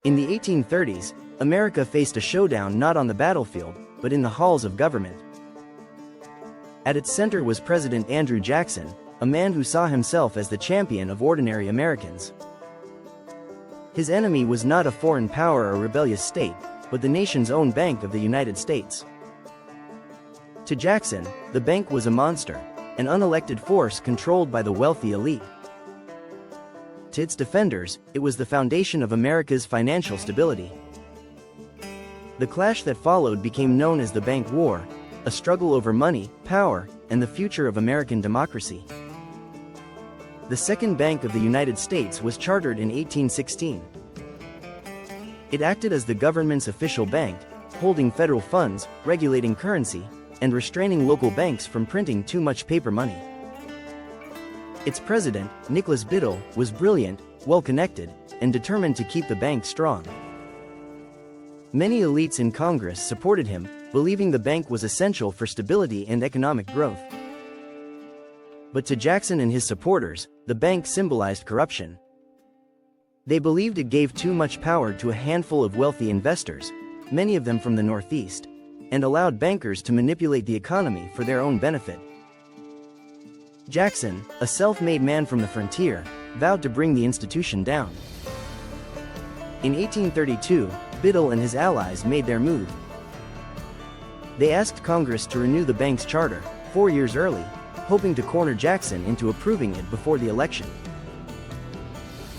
In the 1830s, America faced a showdown not on the battlefield, but in the halls of government. At its center was President Andrew Jackson, a man who saw himself as the champion of ordinary Americans. His enemy was not a foreign power or rebellious state, but the nation's own Bank of the United States. To Jackson, the bank was a monster, an unelected force controlled by the wealthy elite. To its defenders, it was the foundation of America's financial stability. The clash that followed became known as the Bank War, a struggle over money, power, and the future of American democracy. The Second Bank of the United States was chartered in 1816. It acted as the government's official bank, holding federal funds, regulating currency, and restraining local banks from printing too much paper money. Its president, Nicholas Biddle, was brilliant, well-connected, and determined to keep the bank strong. Many elites in Congress supported him, believing the bank was essential for stability and economic growth. But to Jackson and his supporters, the bank symbolized corruption. They believed it gave too much power to a handful of wealthy investors, many of them from the Northeast, and allowed bankers to manipulate the economy for their own benefit. Jackson, a self-made man from the frontier, vowed to bring the institution down. In 1832, Biddle and his allies made their move. They asked Congress to renew the bank's charter, 4 years early, hoping to corner Jackson into approving it before the election.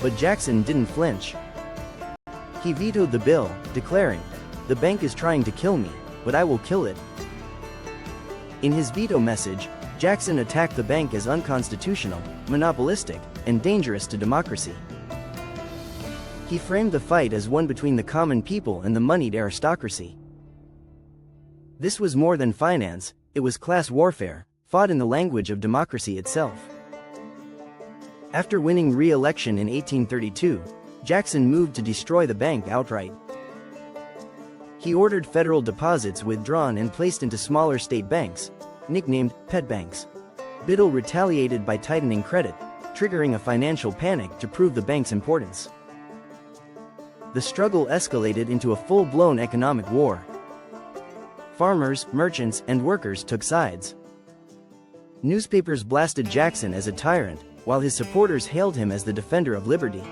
But Jackson didn't flinch. He vetoed the bill, declaring, "The bank is trying to kill me, but I will kill it." In his veto message, Jackson attacked the bank as unconstitutional, monopolistic, and dangerous to democracy. He framed the fight as one between the common people and the moneyed aristocracy. This was more than finance, it was class warfare, fought in the language of democracy itself. After winning re-election in 1832, Jackson moved to destroy the bank outright. He ordered federal deposits withdrawn and placed into smaller state banks, nicknamed pet banks. Biddle retaliated by tightening credit, triggering a financial panic to prove the bank's importance. The struggle escalated into a full-blown economic war. Farmers, merchants, and workers took sides. Newspapers blasted Jackson as a tyrant, while his supporters hailed him as the defender of liberty.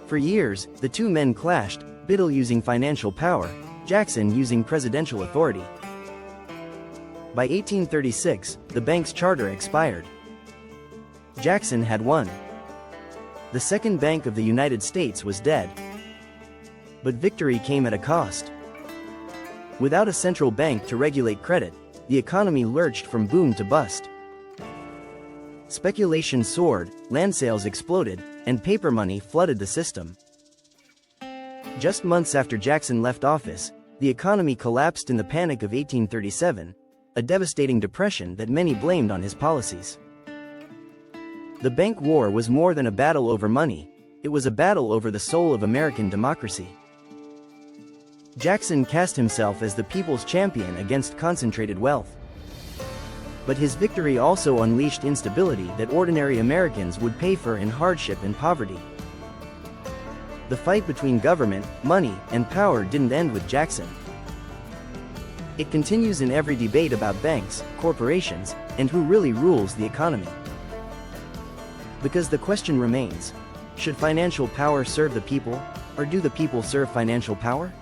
For years, the two men clashed, Biddle using financial power, Jackson using presidential authority. By 1836, the bank's charter expired. Jackson had won. The Second Bank of the United States was dead. But victory came at a cost. Without a central bank to regulate credit, the economy lurched from boom to bust. Speculation soared, land sales exploded, and paper money flooded the system. Just months after Jackson left office, the economy collapsed in the Panic of 1837, a devastating depression that many blamed on his policies. The bank war was more than a battle over money, it was a battle over the soul of American democracy. Jackson cast himself as the people's champion against concentrated wealth. But his victory also unleashed instability that ordinary Americans would pay for in hardship and poverty. The fight between government, money, and power didn't end with Jackson. It continues in every debate about banks, corporations, and who really rules the economy. Because the question remains, should financial power serve the people, or do the people serve financial power?